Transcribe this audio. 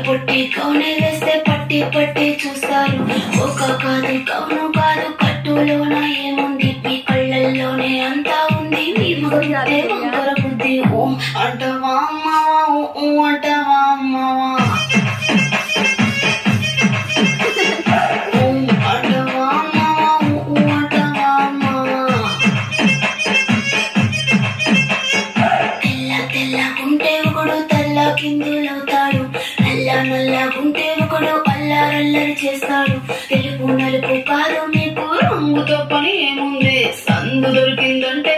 పుట్టి కౌనే వేస్తే పట్టి పట్టి చూస్తారు. ఒక కాదు కౌను కాదు కట్టులోన ఏముంది, మీ కళ్ళల్లోనే అంతా ఉంది. మీ ముగ్గురే వంకర బుద్ధి. ఓం అంటవా అమ్మావా, ఊ అంటవా అమ్మావా, ఓం అంటవా అమ్మావా, ఊ అంటవా అమ్మావా. తెల్ల తెల్లగుంటే ఒకడు తెల్ల కిందులవుతాడు, నల్ల నల్లగుంటే ఒకడు అల్లారల్లరి చేస్తాడు. తెలుపు నలుపు కాదు మీకు రంగుతో పని ఏముంది, సందు దొరికిందంటే